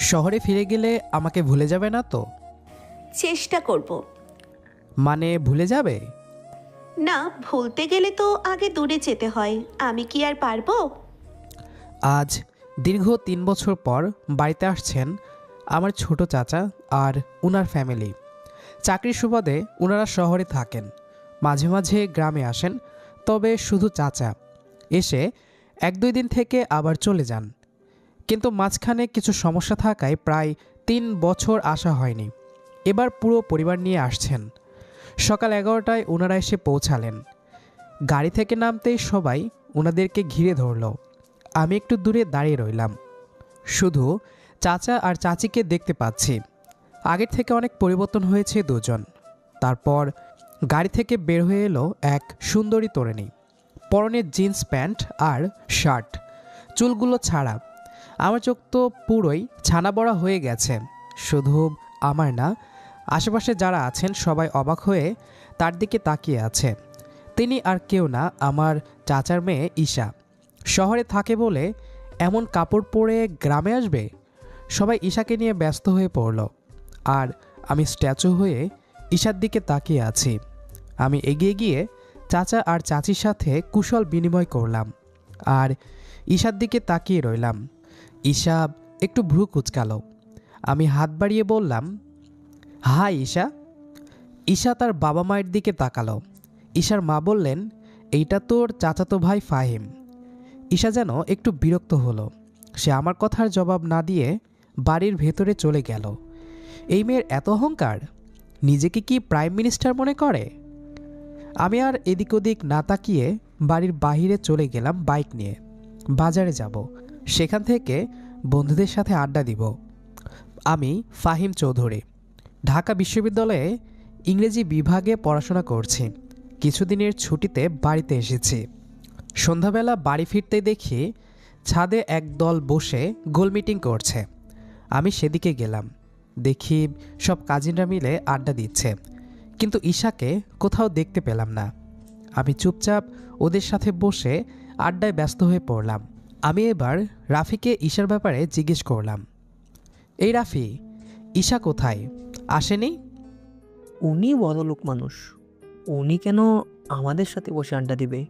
শহরে ফিরে গেলে আমাকে ভুলে যাবে না তো? চেষ্টা করব। মানে ভুলে যাবে? না, ভুলতে গেলে তো আগে দূরে যেতে হয়। আমি কি আর পারবো? আজ দীর্ঘ 3 বছর পর বাড়িতে আসছেন আমার ছোট চাচা আর উনার ফ্যামিলি। চাকরির সুবাদে ওনারা শহরে থাকেন, মাঝে মাঝে গ্রামে আসেন, তবে শুধু চাচা এসে 1-2 দিন থেকে আবার চলে যান। কিন্তু মাঝখানে কিছু সমস্যা থাকায় প্রায় 3 বছর আসা হয়নি। এবার পুরো পরিবার নিয়ে আসছেন। সকাল 11টায় ওনারা এসে পৌঁছালেন। গাড়ি থেকে নামতেই সবাই ওনাদেরকে ঘিরে ধরল। আমি একটু দূরে দাঁড়িয়ে রইলাম, শুধু চাচা আর চাচিকে দেখতে পাচ্ছি। আগের থেকে অনেক পরিবর্তন হয়েছে দুজন। তারপর গাড়ি থেকে বের হয়ে এলো এক সুন্দরী তরুণী, পরনে জিন্স প্যান্ট আর শার্ট, চুলগুলো ছাড়া। আমার চোখ তো পুরোই ছানা বড়া হয়ে গেছে। শুধু আমার না, আশেপাশে যারা আছেন সবাই অবাক হয়ে তার দিকে তাকিয়ে আছে। তিনি আর কেউ না, আমার চাচার মেয়ে ঈশা। শহরে থাকে বলে এমন কাপড় পরে গ্রামে আসবে? সবাই ঈশাকে নিয়ে ব্যস্ত হয়ে পড়ল, আর আমি স্ট্যাচু হয়ে ঈশার দিকে তাকিয়ে আছি। আমি এগিয়ে গিয়ে চাচা আর চাচির সাথে কুশল বিনিময় করলাম, আর ঈশার দিকে তাকিয়ে রইলাম। ঈশা একটু ভ্রু কুঁচকালো। আমি হাত বাড়িয়ে বললাম, হাই ঈশা। ঈশা তার বাবা মায়ের দিকে তাকালো। ঈশার মা বললেন, এইটা তোর চাচাতো ভাই ফাহিম। ঈশা যেন একটু বিরক্ত হলো। সে আমার কথার জবাব না দিয়ে বাড়ির ভেতরে চলে গেল। এই মেয়ের এত অহংকার, নিজেকে কি প্রাইম মিনিস্টার মনে করে? আমি আর এদিক ওদিক না তাকিয়ে বাড়ির বাহিরে চলে গেলাম বাইক নিয়ে। বাজারে যাব, সেখান থেকে বন্ধুদের সাথে আড্ডা দিব। আমি ফাহিম চৌধুরী, ঢাকা বিশ্ববিদ্যালয়ে ইংরেজি বিভাগে পড়াশোনা করছি। কিছুদিনের ছুটিতে বাড়িতে এসেছি। সন্ধ্যাবেলা বাড়ি ফিরতে দেখি ছাদে এক দল বসে গোল মিটিং করছে। আমি সেদিকে গেলাম, দেখি সব কাজিনরা মিলে আড্ডা দিচ্ছে, কিন্তু ঈশাকে কোথাও দেখতে পেলাম না। আমি চুপচাপ ওদের সাথে বসে আড্ডায় ব্যস্ত হয়ে পড়লাম। আমি এবার রাফিকে ঈশার ব্যাপারে জিজ্ঞেস করলাম, এই রাফি, ঈশা কোথায়? আসেনি? উনি বড়লোক মানুষ, উনি কেন আমাদের সাথে বসে আড্ডা দিবে?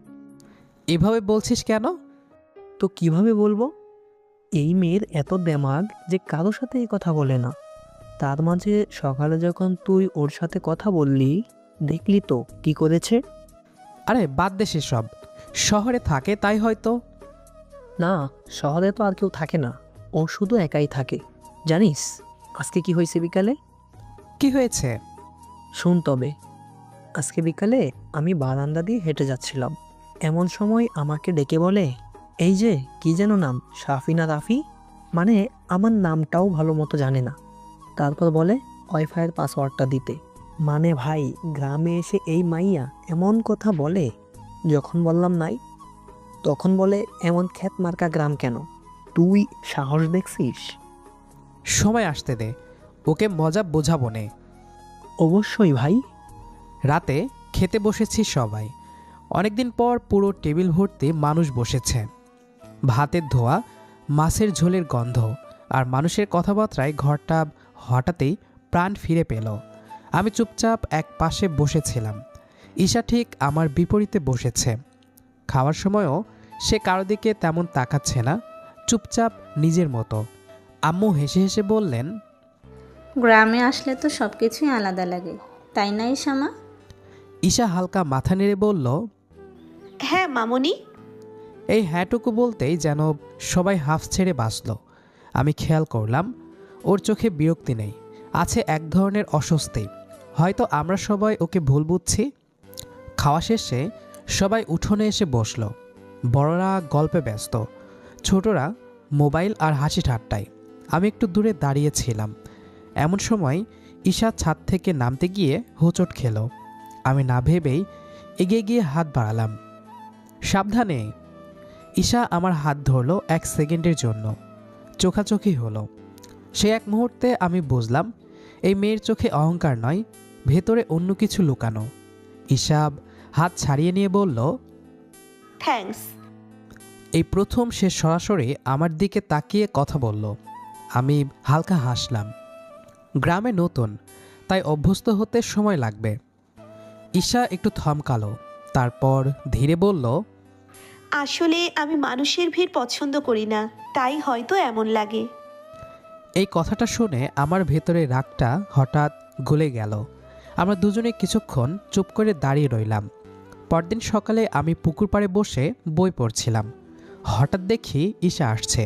এভাবে বলছিস কেন? তো কিভাবে বলবো? এই মেয়ের এত দেমাগ যে কারো সাথে এই কথা বলে না। তার মাঝে সকালে যখন তুই ওর সাথে কথা বললি, দেখলি তো কি করেছে? আরে বাদ দে সেসব, শহরে থাকে তাই হয়তো। না, শহরে তো আর কেউ থাকে না, ও শুধু একাই থাকে। জানিস আজকে কি হয়েছে বিকালে? কি হয়েছে? শুন তবে। আজকে বিকালে আমি বারান্দা দিয়ে হেঁটে যাচ্ছিলাম, এমন সময় আমাকে ডেকে বলে, এই যে কি যেন নাম, সাফিনা রাফি, মানে আমার নামটাও ভালো মতো জানে না। তারপর বলে ওয়াইফাইয়ের পাসওয়ার্ডটা দিতে। মানে ভাই, গ্রামে এসে এই মাইয়া এমন কথা বলে। যখন বললাম নাই, তখন বলে এমন খ্যাত মার্কা গ্রাম কেন? তুই সাহস দেখছিস? সময় আসতে দে, ওকে মজা বোঝাবো নে। অবশ্যই ভাই। রাতে খেতে বসেছি সবাই। অনেকদিন পর পুরো টেবিল ভর্তি মানুষ বসেছে। ভাতের ধোয়া, মাছের ঝোলের গন্ধ আর মানুষের কথাবার্তায় ঘরটা হঠাৎই প্রাণ ফিরে পেল। আমি চুপচাপ এক পাশে বসেছিলাম। ঈশা ঠিক আমার বিপরীতে বসেছে। খাওয়ার সময়ও সে কারো দিকে তেমন তাকাচ্ছে না, চুপচাপ নিজের মতো। আম্মু হেসে হেসে বললেন, গ্রামে আসলে তো সব কিছুই আলাদা লাগে, তাই না ঈশামা? ঈশা হালকা মাথা নেড়ে বলল, হ্যাঁ মামুনি। এই হ্যাঁটুকু বলতেই যেন সবাই হাফ ছেড়ে বাঁচল। আমি খেয়াল করলাম ওর চোখে বিরক্তি নেই, আছে এক ধরনের অস্বস্তি। হয়তো আমরা সবাই ওকে ভুল বুঝছি। খাওয়া শেষে সবাই উঠোনে এসে বসল। বড়রা গল্পে ব্যস্ত, ছোটরা মোবাইল আর হাসি ঠাট্টায়। আমি একটু দূরে দাঁড়িয়েছিলাম। এমন সময় ঈশা ছাদ থেকে নামতে গিয়ে হোঁচট খেল। আমি না ভেবেই এগিয়ে গিয়ে হাত বাড়ালাম, সাবধানে। ঈশা আমার হাত ধরল 1 সেকেন্ডের জন্য, চোখাচোখি হলো। সে এক মুহূর্তে আমি বুঝলাম এই মেয়ের চোখে অহংকার নয়, ভেতরে অন্য কিছু লুকানো। ঈশা হাত ছাড়িয়ে নিয়ে বলল, থ্যাঙ্কস। এই প্রথম সে সরাসরি আমার দিকে তাকিয়ে কথা বলল। আমি হালকা হাসলাম। গ্রামে নতুন, তাই অভ্যস্ত হতে সময় লাগবে। ঈশা একটু থমকালো, তারপর ধীরে বলল, আসলে আমি মানুষের ভিড় পছন্দ করি না, তাই হয়তো এমন লাগে। এই কথাটা শুনে আমার ভেতরে রাগটা হঠাৎ গলে গেল। আমরা দুজনে কিছুক্ষণ চুপ করে দাঁড়িয়ে রইলাম। পরদিন সকালে আমি পুকুর পাড়ে বসে বই পড়ছিলাম। হঠাৎ দেখি ঈশা আসছে,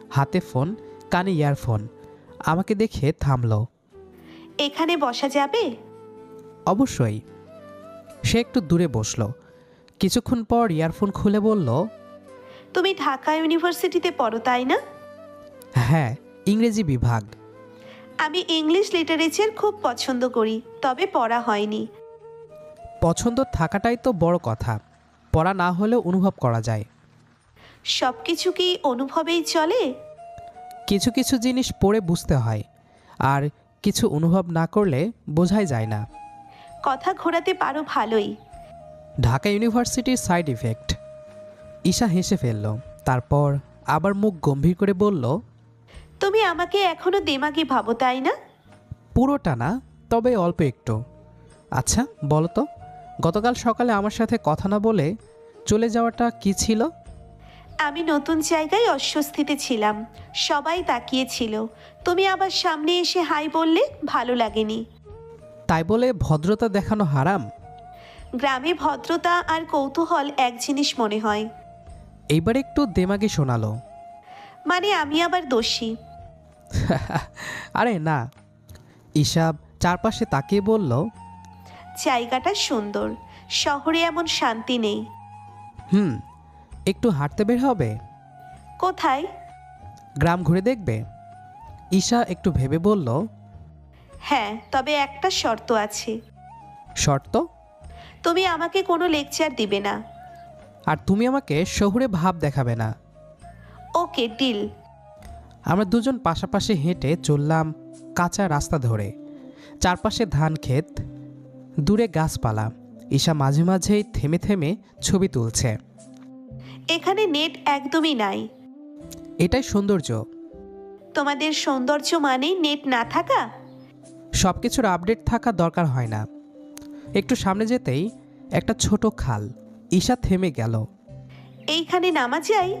হাতে ফোন, কানে ইয়ারফোন। আমাকে দেখে থামলো। এখানে বসা যাবে? অবশ্যই। সে একটু দূরে বসলো। কিছুক্ষণ পর ইয়ারফোন খুলে বলল, তুমি ঢাকা ইউনিভার্সিটিতে পড়ো তাই না? হ্যাঁ, ইংরেজি বিভাগ। আমি ইংলিশ লিটারেচার খুব পছন্দ করি, তবে পড়া হয়নি। পছন্দ থাকাটাই তো বড় কথা, পড়া না হলেও অনুভব করা যায়। সব কিছু কি অনুভবেই চলে? কিছু কিছু জিনিস পড়ে বুঝতে হয়, আর কিছু অনুভব না করলে বোঝাই যায় না। কথা ঘোরাতে পারো ভালোই। ঢাকা ইউনিভার্সিটির সাইড ইফেক্ট। ঈশা হেসে ফেলল, তারপর আবার মুখ গম্ভীর করে বলল, তুমি আমাকে এখনো দেমাগি ভাবো তাই না? পুরোটা না, তবে অল্প একটু। আচ্ছা বলো তো, গতকাল সকালে আমার সাথে কথা না বলে চলে যাওয়াটা কি ছিল? আমি নতুন জায়গায় অস্বস্তিতে ছিলাম, সবাই তাকিয়েছিল। তুমি আবার সামনে এসে হাই বললে, ভালো লাগেনি। তাই বলে ভদ্রতা দেখানো হারাম? গ্রামে ভদ্রতা আর কৌতূহল এক জিনিস মনে হয়। এইবার একটু দেমাগে শোনালো। মানে আমি আবার দোষী? আরে না। ঈশা চারপাশে তাকিয়ে বলল, জায়গাটা সুন্দর, শহরে এমন শান্তি নেই। একটু হাঁটতে বের হবে? কোথায়? গ্রাম ঘুরে দেখবে। ঈশা একটু ভেবে বলল, হ্যাঁ, তবে একটা শর্ত আছে। শর্ত? তুমি আমাকে কোনো লেকচার দিবে না। আর তুমি আমাকে শহুরে ভাব দেখাবে না। ওকে, ডিল। আমরা দুজন পাশাপাশি হেঁটে চললাম কাঁচা রাস্তা ধরে। চারপাশে ধান ক্ষেত, দূরে গাছপালা। ঈশা মাঝে মাঝেই থেমে থেমে ছবি তুলছে। এখানে নেট একদমই নাই। এটাই সৌন্দর্য। তোমাদের সৌন্দর্য মানে নেট না থাকা? সব কিছুর আপডেট থাকা দরকার হয় না। একটু সামনে যেতেই একটা ছোট খাল। ঈশা থেমে গেল। এইখানে নামা যায়?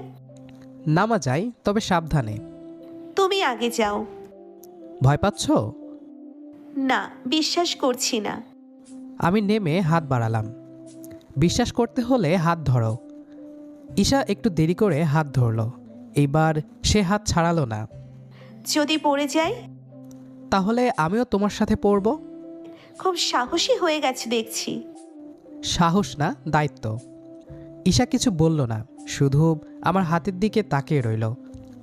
নামা যায়, তবে সাবধানে। তুমি আগে যাও। ভয় পাচ্ছ? না, বিশ্বাস করছি না। আমি নেমে হাত বাড়ালাম। বিশ্বাস করতে হলে হাত ধরো। ঈশা একটু দেরি করে হাত ধরল। এইবার সে হাত ছাড়ালো না। যদি পড়ে যাই? তাহলে আমিও তোমার সাথে পড়ব। খুব সাহসী হয়ে গেছে দেখছি। সাহস না, দায়িত্ব। ঈশা কিছু বলল না, শুধু আমার হাতের দিকে তাকিয়ে রইল।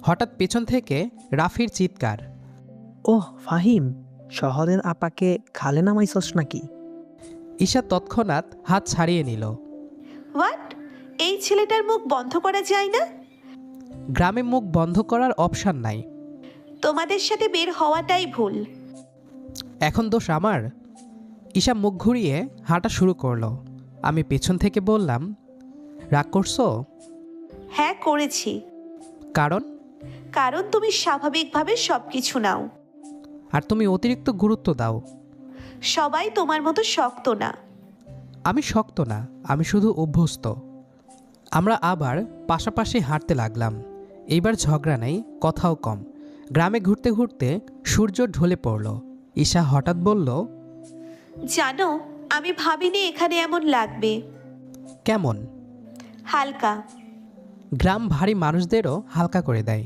হঠাৎ পেছন থেকে রাফির চিৎকার। ওহ ফাহিম, শহরের আপাকে খালে নামাইছস নাকি? ঈশা তৎক্ষণাৎ হাত ছাড়িয়ে নিল। হোয়াট? এই ছেলেটার মুখ বন্ধ করা যায় না? গ্রামে মুখ বন্ধ করার অপশান নাই। তোমাদের সাথে বের হওয়াটাই ভুল। এখন দোষ আমার? ঈশা মুখ ঘুরিয়ে হাঁটা শুরু করলো। আমি পেছন থেকে বললাম, রাগ করছো? হ্যাঁ করেছি। কারণ? কারণ তুমি স্বাভাবিকভাবে সব কিছু নাও। আর তুমি অতিরিক্ত গুরুত্ব দাও। সবাই তোমার মতো শক্ত না। আমি শক্ত না, আমি শুধু অভ্যস্ত। আমরা আবার পাশাপাশি হাঁটতে লাগলাম। এইবার ঝগড়া নেই, কথাও কম। গ্রামে ঘুরতে ঘুরতে সূর্য ঢলে পড়ল। ঈশা হঠাৎ বলল, জানো, আমি ভাবিনি এখানে এমন লাগবে। কেমন? হালকা। গ্রাম ভারী মানুষদেরও হালকা করে দেয়।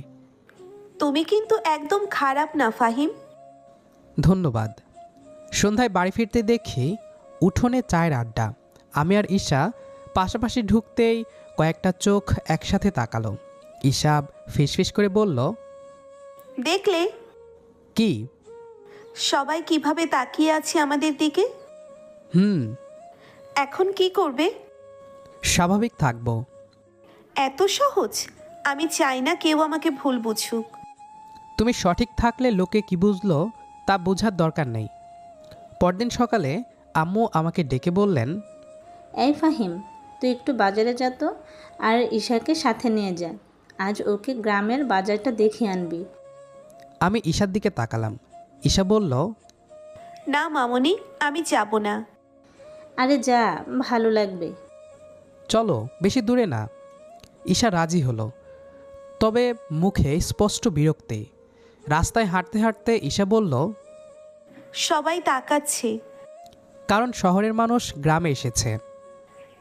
তুমি কিন্তু একদম খারাপ না ফাহিম। ধন্যবাদ। সন্ধ্যায় বাড়ি ফিরতে দেখি উঠোনে চায়ের আড্ডা। আমি আর ঈশা পাশাপাশি ঢুকতেই কয়েকটা চোখ একসাথে তাকালো। ঈশা ফিসফিস করে বলল, দেখলে কি? সবাই কিভাবে তাকিয়ে আছে আমাদের দিকে? এখন কি করবে? স্বাভাবিক থাকবো। এত সহজ? আমি চাই না কেউ আমাকে ভুল বুঝুক। তুমি সঠিক থাকলে লোকে কি বুঝলো তা বোঝার দরকার নেই। পরদিন সকালে আম্মু আমাকে ডেকে বললেন, এই ফাহিম, তুই একটু বাজারে যা তো, আর ঈশাকে সাথে নিয়ে যা। আজ ওকে গ্রামের বাজারটা দেখিয়ে আনবি। আমি ঈশার দিকে তাকালাম। ঈশা বলল, না মামনি, আমি যাব না। আরে যা, ভালো লাগবে। চলো, বেশি দূরে না। ঈশা রাজি হলো, তবে মুখে স্পষ্ট বিরক্তি। রাস্তায় হাঁটতে হাঁটতে ঈশা বলল, সবাই তাকাচ্ছে। কারণ শহরের মানুষ গ্রামে এসেছে।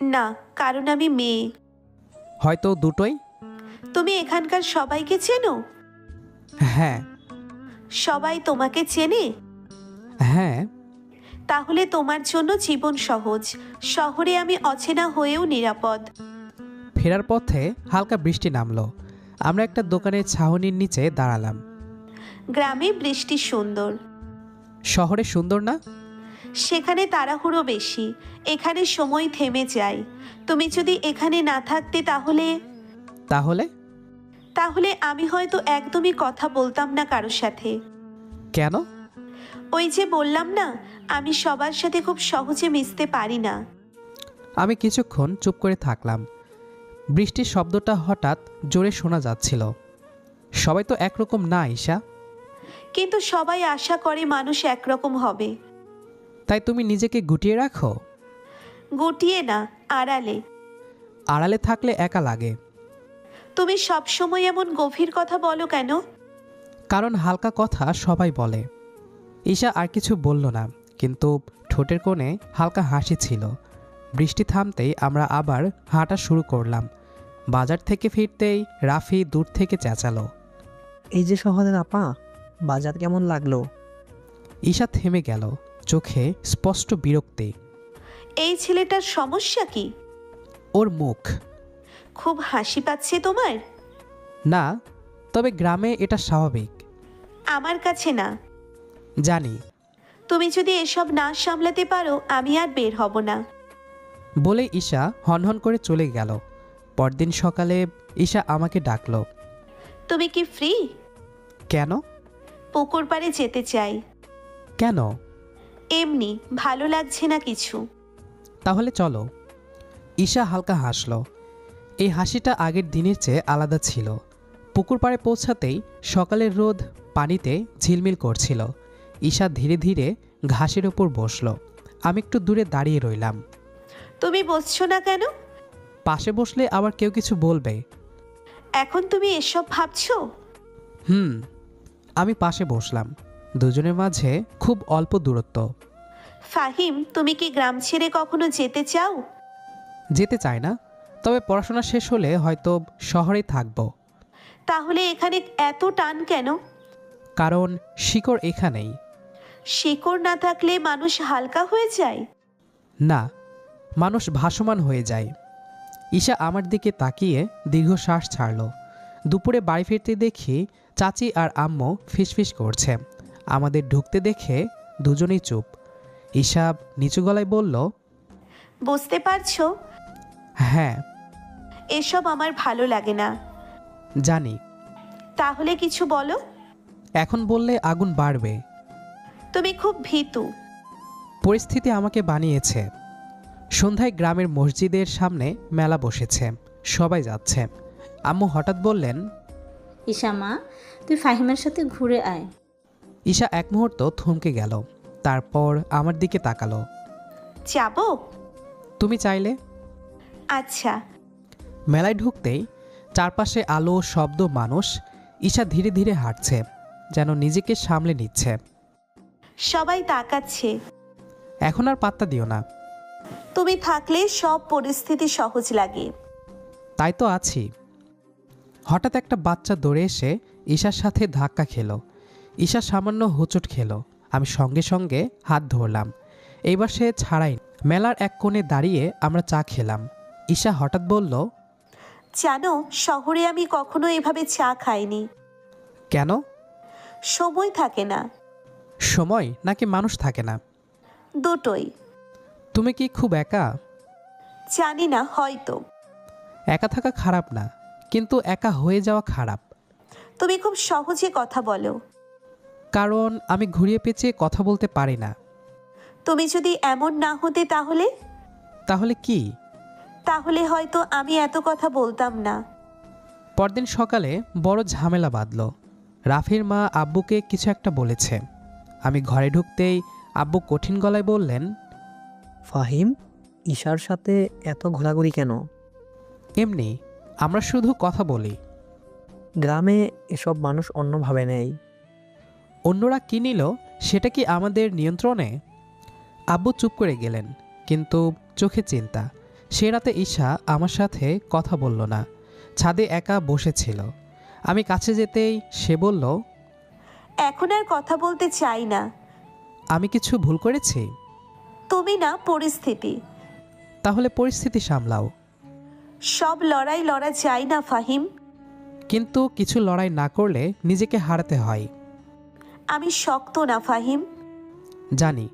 না, কারণ আমি মেয়ে। হয়তো দুটোই। তুমি এখানকার সবাইকে চেনো? হ্যাঁ। সবাই তোমাকে চেনে? হ্যাঁ। তাহলে তোমার জন্য জীবন সহজ। শহরে আমি অচেনা হয়েও নিরাপদ। ফেরার পথে হালকা বৃষ্টি নামলো। আমরা একটা দোকানের ছাউনির নিচে দাঁড়ালাম। গ্রামে বৃষ্টি সুন্দর। শহরে সুন্দর না? সেখানে তাড়াহুড়ো বেশি, এখানে সময় থেমে যায়। তুমি যদি এখানে না থাকতে তাহলে তাহলে? তাহলে আমি হয়তো একদমই কথা বলতাম না কারোর সাথে। কেন? ওই যে বললাম না, আমি সবার সাথে খুব সহজে মিশতে পারি না। আমি কিছুক্ষণ চুপ করে থাকলাম। বৃষ্টির শব্দটা হঠাৎ জোরে শোনা যাচ্ছিল। সবাই তো একরকম না ঈশা। কিন্তু সবাই আশা করে মানুষ একরকম হবে। তাই তুমি নিজেকে গুটিয়ে রাখো? গুটিয়ে না, আড়ালে। আড়ালে থাকলে একা লাগে। তুমি সবসময় এমন গভীর কথা বলো কেন? কারণ হালকা কথা সবাই বলে। ঈশা আর কিছু বলল না, কিন্তু ঠোঁটের কোণে হালকা হাসি ছিল। বৃষ্টি থামতেই আমরা আবার হাঁটা শুরু করলাম। বাজার থেকে ফিরতেই রাফি দূর থেকে চেঁচালো, এই যে শহরের আপা, বাজার কেমন লাগলো? ঈশা থেমে গেল, চোখে স্পষ্ট বিরক্তি। এই ছেলেটার সমস্যা কি? ওর মুখ। খুব হাসি পাচ্ছে তোমার? না, তবে গ্রামে এটা স্বাভাবিক। আমার কাছে না। জানি। তুমি যদি এসব না সামলাতে পারো, আমি আর বের হব না। বলে ঈশা হনহন করে চলে গেল। পরদিন সকালে ঈশা আমাকে ডাকলো। তুমি কি ফ্রি? কেন? পুকুর পাড়ে যেতে চাই। কেন? এমনি, ভালো লাগছে না কিছু। তাহলে চলো। ঈশা হালকা হাসল। এই হাসিটা আগের দিনের চেয়ে আলাদা ছিল। পুকুর পাড়ে পৌঁছাতেই সকালের রোদ পানিতে ঝিলমিল করছিল। ঈশা ধীরে ধীরে ঘাসের ওপর বসল। আমি একটু দূরে দাঁড়িয়ে রইলাম। তুমি বসছো না কেন? পাশে বসলে আবার কেউ কিছু বলবে। এখন তুমি এসব ভাবছো? আমি পাশে বসলাম। দুজনের মাঝে খুব অল্প দূরত্ব। ফাহিম, তুমি কি গ্রাম ছেড়ে কখনো যেতে চাও? যেতে চাই না, তবে পড়াশোনা শেষ হলে হয়তো শহরেই থাকব। তাহলে এখানে এত টান কেন? কারণ শিকড় এখানেই। শিকড় না থাকলে মানুষ হালকা হয়ে যায়? না, মানুষ ভাসমান হয়ে যায়। ঈশা আমার দিকে তাকিয়ে দীর্ঘশ্বাস ছাড়ল। দুপুরে বাড়ি ফিরতে দেখি চাচি আর আম্মু ফিসফিস করছে। আমাদের ঢুকতে দেখে দুজনেই চুপ। ঈশা নিচু গলায় বলল, বুঝতে পারছো? হ্যাঁ। এসব আমার ভালো লাগে না। জানি। তাহলে কিছু বলো। এখন বললে আগুন বাড়বে। তুমি খুব ভীতু। পরিস্থিতি আমাকে বানিয়েছে। সন্ধ্যায় গ্রামের মসজিদের সামনে মেলা বসেছে, সবাই যাচ্ছে। আম্মু হঠাৎ বললেন, ঈশা মা, তুই ফাহিমের সাথে ঘুরে আয়। ঈশা এক মুহূর্ত থমকে গেল, তারপর আমার দিকে তাকালো। যাবো? তুমি চাইলে। আচ্ছা। মেলায় ঢুকতেই চারপাশে আলো, শব্দ, মানুষ। ঈশা ধীরে ধীরে হাঁটছে, যেন নিজেকে সামলে নিচ্ছে। সবাই তাকাচ্ছে। এখন আর পাত্তা দিও না। তুমি থাকলে সব পরিস্থিতি সহজ লাগে। তাই তো আছি। হঠাৎ একটা বাচ্চা দৌড়ে এসে ঈশার সাথে ধাক্কা খেলো। ঈশা সামান্য হোঁচট খেলো। আমি সঙ্গে সঙ্গে হাত ধরলাম। এইবার সে ছাড়াই। মেলার এক কোণে দাঁড়িয়ে আমরা চা খেলাম। ঈশা হঠাৎ বলল, জানো, শহরে আমি কখনো এভাবে চা খাইনি। কেন? সময় থাকে না। সময় নাকি মানুষ থাকে না? দুটোই। তুমি কি খুব একা? জানি না, হয়তো। একা থাকা খারাপ না, কিন্তু একা হয়ে যাওয়া খারাপ। তুমি খুব সহজে কথা বলো। কারণ আমি ঘুরিয়ে পেঁচিয়ে কথা বলতে পারি না। তুমি যদি এমন না হতে তাহলে? তাহলে কি? তাহলে হয়তো আমি এত কথা বলতাম না। পরদিন সকালে বড় ঝামেলা বাঁধল। রাফির মা আব্বুকে কিছু একটা বলেছে। আমি ঘরে ঢুকতেই আব্বু কঠিন গলায় বললেন, ফাহিম, ঈশার সাথে এত ঘোরাঘুরি কেন? এমনি, আমরা শুধু কথা বলি। গ্রামে এসব মানুষ অন্যভাবে নেয়। অন্যরা কী নিল সেটা কি আমাদের নিয়ন্ত্রণে? আব্বু চুপ করে গেলেন, কিন্তু চোখে চিন্তা। সে রাতে ঈশা আমার সাথে কথা বলল না, ছাদে একা বসেছিল। আমি কাছে যেতেই সে বলল, এখন আর কথা বলতে চাই না। আমি কিছু ভুল করেছি? তুমি না, পরিস্থিতি। তাহলে পরিস্থিতি সামলাও। সব লড়াই লড়া যায় না ফাহিম। কিন্তু কিছু লড়াই না করলে নিজেকে হারাতে হয়। আমি শক্ত না ফাহিম। জানি,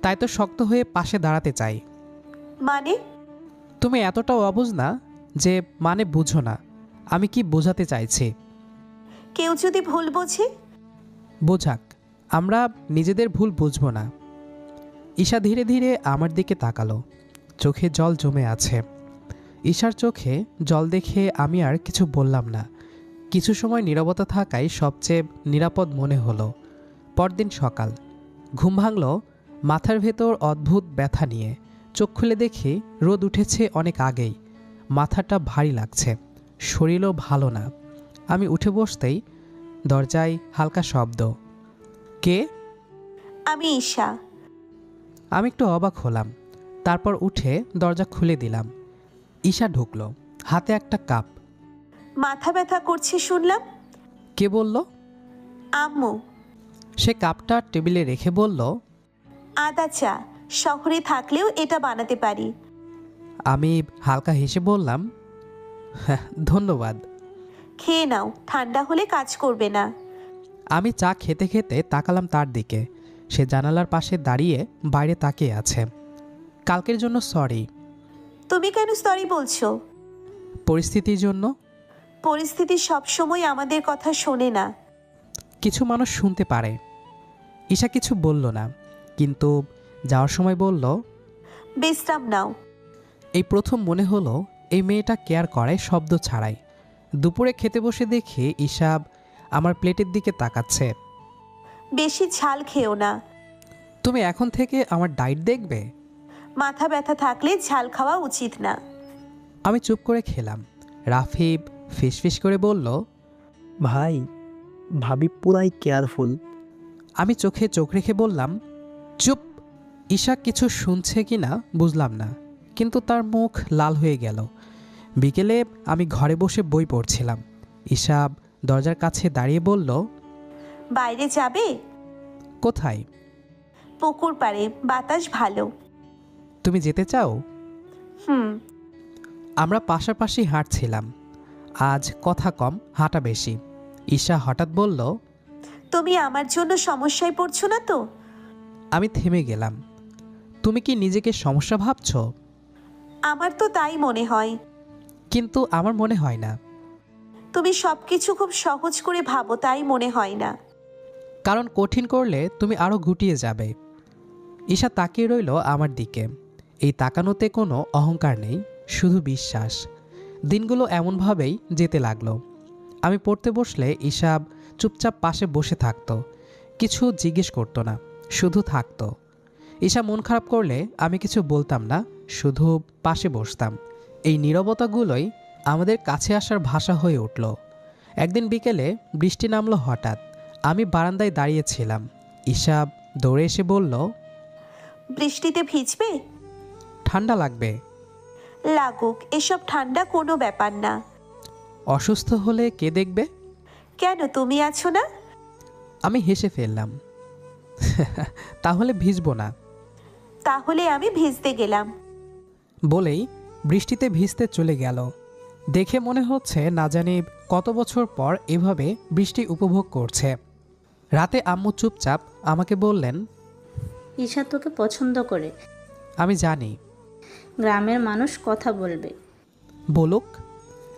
তাই তো শক্ত হয়ে পাশে দাঁড়াতে চাই। মানে? তুমি এতটাও অবুঝ না যে মানে বুঝো না আমি কি বোঝাতে চাইছি। কেউ যদি ভুল বোঝে? বোঝাক, আমরা নিজেদের ভুল বুঝবো না। ঈশা ধীরে ধীরে আমার দিকে তাকালো, চোখে জল জমে আছে। ঈশার চোখে জল দেখে আমি আর কিছু বললাম না। কিছু সময় নীরবতা থাকাই সবচেয়ে নিরাপদ মনে হলো। পরদিন সকাল, ঘুম ভাঙল মাথার ভেতর অদ্ভুত ব্যথা নিয়ে। চোখ খুলে দেখি রোদ উঠেছে অনেক আগেই। মাথাটা ভারী লাগছে, শরীরও ভালো না। আমি উঠে বসতেই দরজায় হালকা শব্দ। কে? আমি ঈশা। আমি একটু অবাক হলাম, তারপর উঠে দরজা খুলে দিলাম। ঈশা ঢুকলো, হাতে একটা কাপ। মাথা ব্যথা করছে শুনলাম। কে বলল? আম্মু। সে কাপটা টেবিলে রেখে বলল, আদা চা। শহরে থাকলেও এটা বানাতে পারি। আমি হালকা হেসে বললাম, "হ্যাঁ, ধন্যবাদ।" খেয়ে নাও, ঠান্ডা হলে কাজ করবে না। আমি চা খেতে খেতে তাকালাম তার দিকে। সে জানালার পাশে দাঁড়িয়ে বাইরে তাকিয়ে আছে। কালকের জন্য সরি। তুমি কেন সরি বলছো? পরিস্থিতির জন্য। পরিস্থিতি সবসময় আমাদের কথা শোনে না। কিছু মানুষ শুনতে পারে। ঈশা কিছু বলল না, কিন্তু যাওয়ার সময় বলল, বিশ্রাম নাও। এই প্রথম মনে হলো এই মেয়েটা কেয়ার করে শব্দ ছাড়াই। দুপুরে খেতে বসে দেখি ঈশা আমার প্লেটের দিকে তাকাচ্ছে। বেশি ঝাল খেও না। তুমি এখন থেকে আমার ডায়েট দেখবে? মাথা ব্যথা থাকলে ঝাল খাওয়া উচিত না। আমি চুপ করে খেলাম। রাফিব ফিসফিস করে বলল, ভাই, ভাবি পুরাই কেয়ারফুল। আমি চোখে চোখ রেখে বললাম, চুপ। ঈশা কিছু শুনছে কি না বুঝলাম না, কিন্তু তার মুখ লাল হয়ে গেল। বিকেলে আমি ঘরে বসে বই পড়ছিলাম। ঈশা দরজার কাছে দাঁড়িয়ে বলল, বাইরে যাবে? কোথায়? পুকুর পাড়ে, বাতাস ভালো। তুমি যেতে চাও? হুম। আমরা পাশাপাশি হাঁটছিলাম। আজ কথা কম, হাঁটা বেশি। ঈশা হঠাৎ বলল, তুমি আমার জন্য সমস্যায় পড়ছো না তো? আমি থেমে গেলাম। তুমি কি নিজেকে সমস্যা ভাবছো? আমার তো তাই মনে হয়। কিন্তু আমার মনে হয় না। তুমি সবকিছু খুব সহজ করে ভাবো, তাই মনে হয় না। কারণ কঠিন করলে তুমি আরও গুটিয়ে যাবে। ঈশা তাকিয়ে রইল আমার দিকে। এই তাকানোতে কোনো অহংকার নেই, শুধু বিশ্বাস। দিনগুলো এমনভাবেই যেতে লাগলো। আমি পড়তে বসলে ঈশা চুপচাপ পাশে বসে থাকতো, কিছু জিজ্ঞেস করতো না, শুধু থাকতো। ঈশা মন খারাপ করলে আমি কিছু বলতাম না, শুধু পাশে বসতাম। এই নীরবতাগুলোই আমাদের কাছে আসার ভাষা হয়ে উঠল। একদিন বিকেলে বৃষ্টি নামলো হঠাৎ। আমি বারান্দায় দাঁড়িয়েছিলাম। ঈশা দৌড়ে এসে বলল, বৃষ্টিতে ভিজবে? ঠান্ডা লাগবে। লাগুক, এসব ঠান্ডা কোনো ব্যাপার না। অসুস্থ হলে কে দেখবে? কেন, তুমি আছো না? আমি হেসে ফেললাম। তাহলে ভিজবো না। তাহলে আমি ভিজতে গেলাম। বলেই বৃষ্টিতে ভিজতে চলে গেল। দেখে মনে হচ্ছে না জানি কত বছর পর এভাবে বৃষ্টি উপভোগ করছে। রাতে আম্মু চুপচাপ আমাকে বললেন, ঈশা তোকে পছন্দ করে। আমি জানি। গ্রামের মানুষ কথা বলবে। বলুক।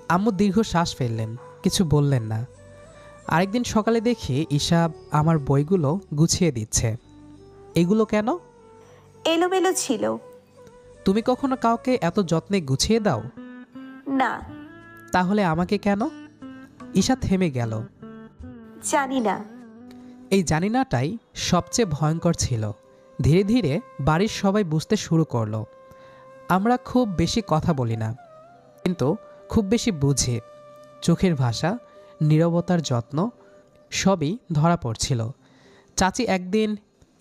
আম্মু দীর্ঘ শ্বাস ফেললেন, কিছু বললেন না। আরেকদিন সকালে দেখি ঈশা আমার বইগুলো গুছিয়ে দিচ্ছে। এগুলো কেন? এলোমেলো ছিল। তুমি কখনো কাউকে এত যত্নে গুছিয়ে দাও? না। তাহলে আমাকে কেন? ঈশা থেমে গেল। জানি না। এই জানিনাটাই সবচেয়ে ভয়ঙ্কর ছিল। ধীরে ধীরে বাড়ির সবাই বুঝতে শুরু করলো আমরা খুব বেশি কথা বলি না, কিন্তু খুব বেশি বুঝি। চোখের ভাষা, নীরবতার যত্ন সবই ধরা পড়ছিল। চাচি একদিন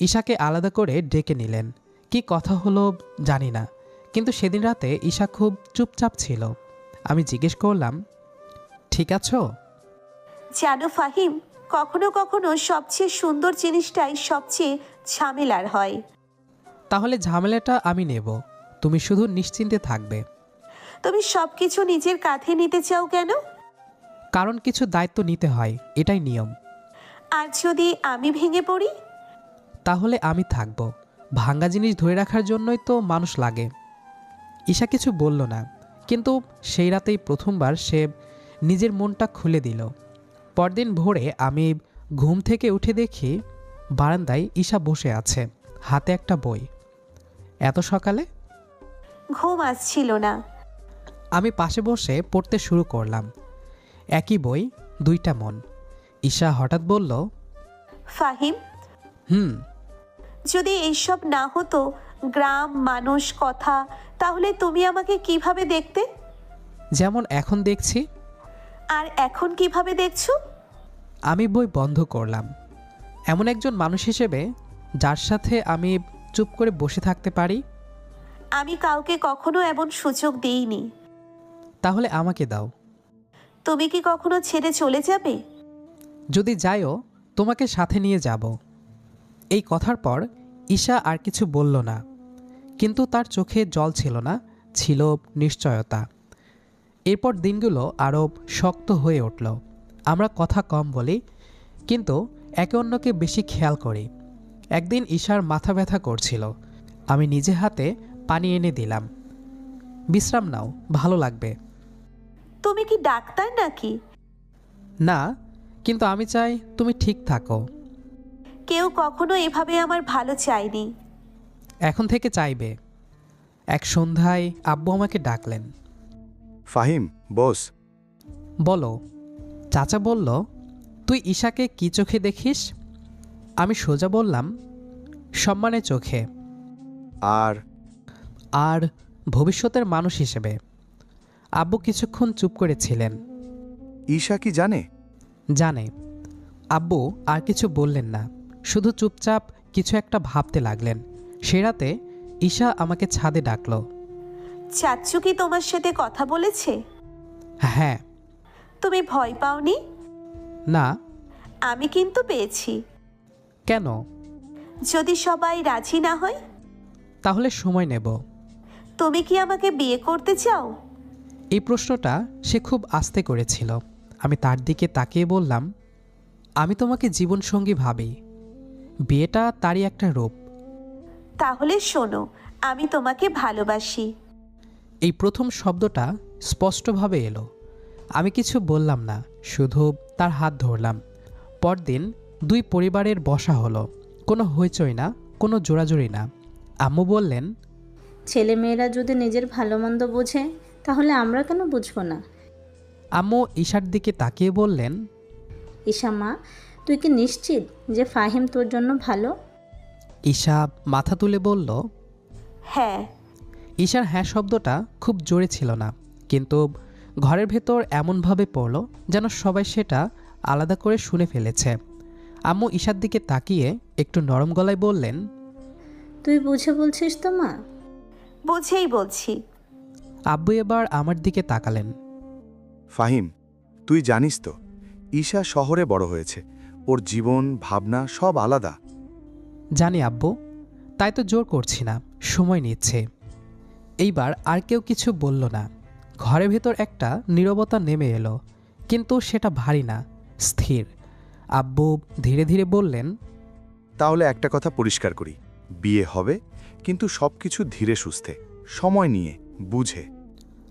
ঈশাকে আলাদা করে ডেকে নিলেন। কি কথা হলো জানি না, কিন্তু সেদিন রাতে ঈশা খুব চুপচাপ ছিল। আমি জিজ্ঞেস করলাম, ঠিক আছো? জানো ফাহিম, কখনো কখনো সবচেয়ে সুন্দর জিনিসটাই সবচেয়ে ঝামেলার হয়। তাহলে ঝামেলাটা আমি নেব, তুমি শুধু নিশ্চিন্তে থাকবে। তুমি সবকিছু নিজের কাঁধে নিতে চাও কেন? কারণ কিছু দায়িত্ব নিতে হয়, এটাই নিয়ম। আর যদি আমি ভেঙে পড়ি? তাহলে আমি থাকব। ভাঙ্গা জিনিস ধরে রাখার জন্যই তো মানুষ লাগে। ঈশা কিছু বলল না, কিন্তু সেই রাতেই প্রথমবার সে নিজের মনটা খুলে দিল। পরদিন ভোরে আমি ঘুম থেকে উঠে দেখি বারান্দায় ঈশা বসে আছে, হাতে একটা বই। এত সকালে? ঘুম আসছিল না। আমি পাশে বসে পড়তে শুরু করলাম। একই বই, দুইটা মন। ঈশা হঠাৎ বলল, ফাহিম, হুম। যদি এইসব না হতো, গ্রাম, মানুষ, কথা, তাহলে তুমি আমাকে কিভাবে দেখতে? যেমন এখন দেখছি। আর এখন কিভাবে দেখছো? আমি বই বন্ধ করলাম। এমন একজন মানুষ হিসেবে যার সাথে আমি চুপ করে বসে থাকতে পারি। আমি কাউকে কখনো এমন সুযোগ দিইনি। তাহলে আমাকে দাও। তুমি কি কখনো ছেড়ে চলে যাবে? যদি যাইও, তোমাকে সাথে নিয়ে যাব। এই কথার পর ঈশা আর কিছু বলল না, কিন্তু তার চোখে জল ছিল না, ছিল নিশ্চয়তা। এরপর দিনগুলো আরও শক্ত হয়ে উঠল। আমরা কথা কম বলি, কিন্তু একে অন্যকে বেশি খেয়াল করি। একদিন ঈশার মাথা ব্যথা করছিল। আমি নিজে হাতে পানি এনে দিলাম। বিশ্রাম নাও, ভালো লাগবে। তুমি কি ডাক্তার নাকি? না, কিন্তু আমি চাই তুমি ঠিক থাকো। কেউ কখনো এভাবে আমার ভালো চায়নি। এখন থেকে চাইবে। এক সন্ধ্যায় আব্বু আমাকে ডাকলেন। ফাহিম, বস। বলো। চাচা বলল, তুই ঈশাকে কি চোখে দেখিস? আমি সোজা বললাম, সম্মানের চোখে। আর আর ভবিষ্যতের মানুষ হিসেবে। আব্বু কিছুক্ষণ চুপ করেছিলেন। ঈশা কি জানে? জানে। আব্বু আর কিছু বললেন না, শুধু চুপচাপ কিছু একটা ভাবতে লাগলেন। সে রাতে ঈশা আমাকে ছাদে ডাকল। চাচ্চু কি তোমার সাথে কথা বলেছে? হ্যাঁ। তুমি ভয় পাওনি? না। আমি কিন্তু পেয়েছি। কেন? যদি সবাই রাজি না হয়? তাহলে সময় নেব। তুমি কি আমাকে বিয়ে করতে চাও? এই প্রশ্নটা সে খুব আস্তে করেছিল। আমি তার দিকে তাকিয়ে বললাম, আমি তোমাকে জীবনসঙ্গী ভাবি। বিয়েটা তারই একটা রূপ। তাহলে শোনো, আমি তোমাকে ভালোবাসি। এই প্রথম শব্দটা স্পষ্টভাবে এলো। আমি কিছু বললাম না, শুধু তার হাত ধরলাম। পরদিন দুই পরিবারের বসা হলো। কোনো হইচই না, কোনো জোরাজুরি না। আম্মু বললেন, ছেলেমেয়েরা যদি নিজের ভালো মন্দ বোঝে তাহলে আমরা কেন বুঝবো না? আম্মু ঈশার দিকে তাকিয়ে বললেন, ঈশা মা, তুই কি নিশ্চিত যে ফাহিম তোর জন্য ভালো? ঈশা মাথা তুলে বলল, হ্যাঁ। ঈশার হ্যাঁ শব্দটা খুব জোরে ছিল না, কিন্তু ঘরের ভেতর এমনভাবে পড়ল যেন সবাই সেটা আলাদা করে শুনে ফেলেছে। আম্মু ঈশার দিকে তাকিয়ে একটু নরম গলায় বললেন, তুই বুঝে বলছিস তো মা? বুঝেই বলছি। আব্বু এবার আমার দিকে তাকালেন। ফাহিম, তুই জানিস তো ঈশা শহরে বড় হয়েছে। ওর জীবন, ভাবনা সব আলাদা। জানি আব্বু, তাই তো জোর করছি না, সময় নিচ্ছে। এইবার আর কেউ কিছু বলল না। ঘরের ভেতর একটা নীরবতা নেমে এলো, কিন্তু সেটা ভারী না, স্থির। আব্বু ধীরে ধীরে বললেন, তাহলে একটা কথা পরিষ্কার করি, বিয়ে হবে, কিন্তু সবকিছু ধীরে সুস্থে, সময় নিয়ে, বুঝে।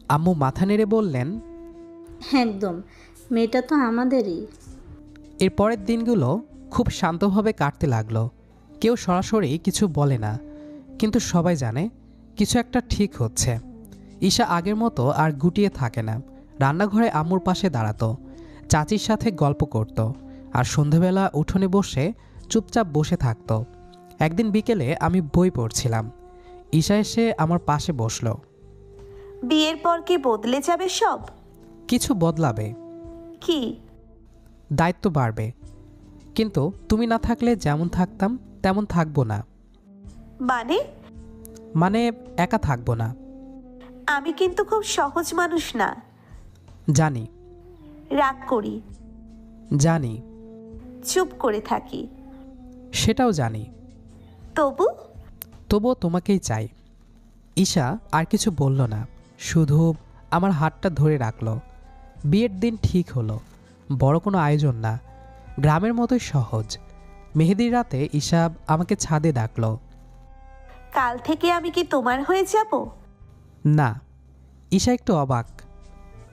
আম্মু মাথা নেড়ে বললেন, একদম, মেয়েটা তো আমাদেরই। এর পরের দিনগুলো খুব শান্তভাবে কাটতে লাগলো। কেউ সরাসরি কিছু বলে না, কিন্তু সবাই জানে কিছু একটা ঠিক হচ্ছে। ঈশা আগের মতো আর গুটিয়ে থাকে না। রান্নাঘরে আম্মুর পাশে দাঁড়াতো, চাচির সাথে গল্প করত, আর সন্ধেবেলা উঠোনে বসে চুপচাপ বসে থাকতো। একদিন বিকেলে আমি বই পড়ছিলাম, ঈশা এসে আমার পাশে বসলো। বিয়ের পর কি বদলে যাবে সব? কিছু বদলাবে, কি? দায়িত্ব বাড়বে, কিন্তু তুমি না থাকলে যেমন থাকতাম তেমন থাকবো না। মানে? মানে একা থাকবো না। আমি কিন্তু খুব সহজ মানুষ না। জানি। রাগ করি, জানি। চুপ করে থাকি, সেটাও জানি। তবুও তোমাকেই চাই। ঈশা আর কিছু বলল না, শুধু আমার হাতটা ধরে রাখলো। বিয়ের দিন ঠিক হলো, বড় কোনো আয়োজন না, গ্রামের মতোই সহজ। মেহেদির রাতে ঈশা আমাকে ছাদে ডাকলো। কাল থেকে আমি কি তোমার হয়ে যাব? না। ঈশা একটু অবাক।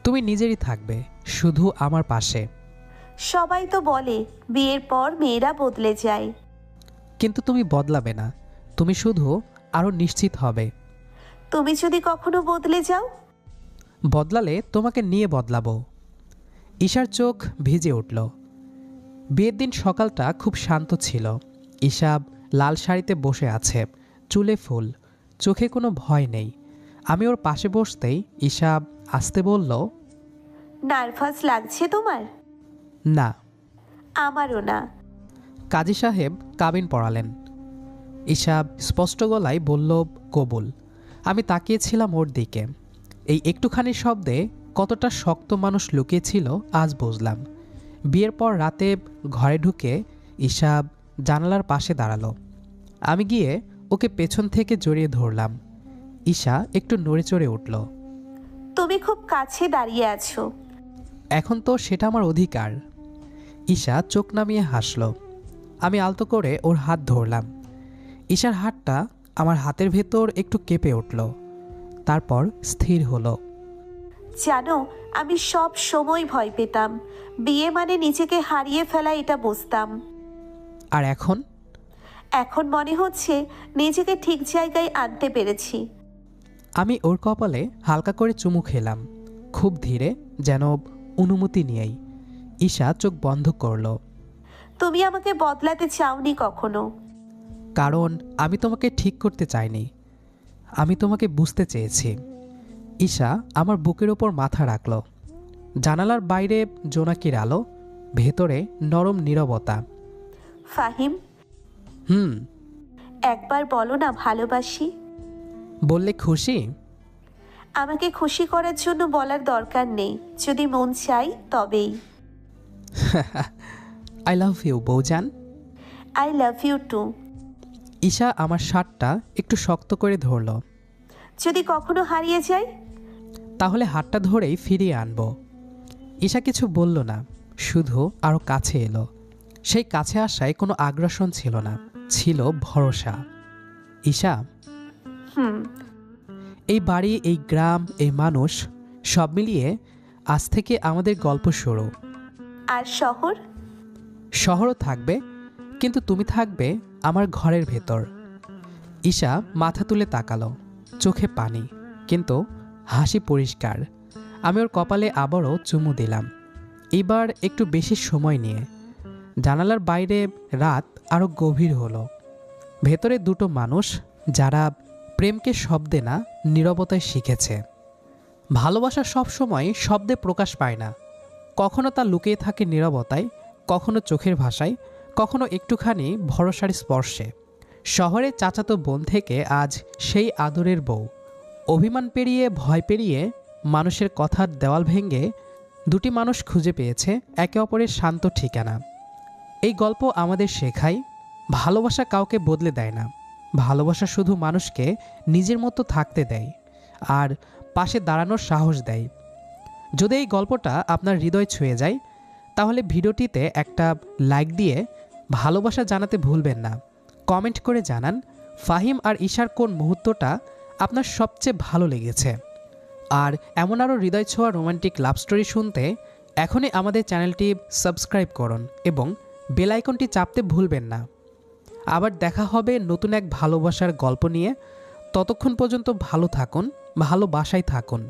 তুমি নিজেরই থাকবে, শুধু আমার পাশে। সবাই তো বলে বিয়ের পর মেয়েরা বদলে যায়। কিন্তু তুমি বদলাবে না, তুমি শুধু আরও নিশ্চিত হবে। তুমি যদি কখনো বদলে যাও? বদলালে তোমাকে নিয়ে বদলাবো। ঈশার চোখ ভিজে উঠল। বিয়ের দিন সকালটা খুব শান্ত ছিল। ঈশা লাল শাড়িতে বসে আছে, চুলে ফুল, চোখে কোনো ভয় নেই। আমি ওর পাশে বসতেই ঈশা আস্তে বলল, নার্ভাস লাগছে তোমার? না। আমারও না। কাজী সাহেব কাবিন পড়ালেন। ঈশা স্পষ্ট গলায় বলল, কবুল। আমি তাকিয়েছিলাম ওর দিকে। এই একটুখানি শব্দে কতটা শক্ত মানুষ লুকিয়েছিল আজ বুঝলাম। বিয়ের পর রাতে ঘরে ঢুকে ঈশা জানালার পাশে দাঁড়ালো। আমি গিয়ে ওকে পেছন থেকে জড়িয়ে ধরলাম। ঈশা একটু নড়ে চড়ে উঠল। তুমি খুব কাছে দাঁড়িয়ে আছো। এখন তো সেটা আমার অধিকার। ঈশা চোখ নামিয়ে হাসল। আমি আলতো করে ওর হাত ধরলাম। ঈশার হাতটা আমার হাতের ভেতর একটু কেঁপে উঠল, তারপর স্থির হলো। জানো, আমি সব সময় ভয় পেতাম। বিয়ে মানে নিজেকে হারিয়ে ফেলা, এটা বুঝতাম। আর এখন? এখন মনে হচ্ছে নিজেকে ঠিক জায়গায় আনতে পেরেছি। আমি ওর কপালে হালকা করে চুমু খেলাম, খুব ধীরে, যেন অনুমতি নিয়েই। ঈশা চোখ বন্ধ করল। তুমি আমাকে বদলাতে চাওনি কখনো। কারণ আমি তোমাকে ঠিক করতে চাইনি, আমি তোমাকে বুঝতে চেয়েছি। ঈশা আমার বুকের ওপর মাথা রাখল। জানালার বাইরে জোনাকির আলো, ভেতরে নরম নীরবতা। ফাহিম, একবার বলো না ভালোবাসি। বললে খুশি? আমাকে খুশি করার জন্য বলার দরকার নেই, যদি মন চাই তবেই। আই লাভ ইউ বৌজান। I love you too. Isha আমার শার্টটা একটু শক্ত করে ধরল। যদি কখনো হারিয়ে যাই? তাহলে হাতটা ধরেই ফিরিয়ে আনব। ঈশা কিছু বলল না, শুধু আরও কাছে এলো। সেই কাছে আসায় কোনো আগ্রাসন ছিল না, ছিল ভরসা। ঈশা, এই বাড়ি, এই গ্রাম, এই মানুষ, সব মিলিয়ে আজ থেকে আমাদের গল্প শুরু। আর শহর? শহরও থাকবে, কিন্তু তুমি থাকবে আমার ঘরের ভেতর। ঈশা মাথা তুলে তাকালো, চোখে পানি, কিন্তু হাসি পরিষ্কার। আমি ওর কপালে আবারও চুমু দিলাম, এবার একটু বেশি সময় নিয়ে। জানালার বাইরে রাত আরও গভীর হলো। ভেতরে দুটো মানুষ, যারা প্রেমকে শব্দে না, নীরবতায় শিখেছে। ভালোবাসা সবসময় শব্দে প্রকাশ পায় না, কখনো তা লুকিয়ে থাকে নীরবতায়, কখনো চোখের ভাষায়, কখনো একটুখানি ভরসার স্পর্শে। শহরে চাচাতো বোন থেকে আজ সেই আদরের বউ। অভিমান পেরিয়ে, ভয় পেরিয়ে, মানুষের কথার দেওয়াল ভেঙে দুটি মানুষ খুঁজে পেয়েছে একে অপরের শান্ত ঠিকানা। এই গল্প আমাদের শেখায়, ভালোবাসা কাউকে বদলে দেয় না, ভালোবাসা শুধু মানুষকে নিজের মতো থাকতে দেয় আর পাশে দাঁড়ানোর সাহস দেয়। যদি এই গল্পটা আপনার হৃদয় ছুঁয়ে যায়, তাহলে ভিডিওটিতে একটা লাইক দিয়ে ভালোবাসা জানাতে ভুলবেন না। কমেন্ট করে জানান ফাহিম আর ঈশার কোন মুহূর্তটা আপনার সবচেয়ে ভালো লেগেছে। আর এমন আরও হৃদয় ছোঁয়া রোমান্টিক লাভ স্টোরি শুনতে এখনই আমাদের চ্যানেলটি সাবস্ক্রাইব করুন এবং বেল আইকনটি চাপতে ভুলবেন না। আবার দেখা হবে নতুন এক ভালোবাসার গল্প নিয়ে। ততক্ষণ পর্যন্ত ভালো থাকুন, ভালোবাসায় থাকুন।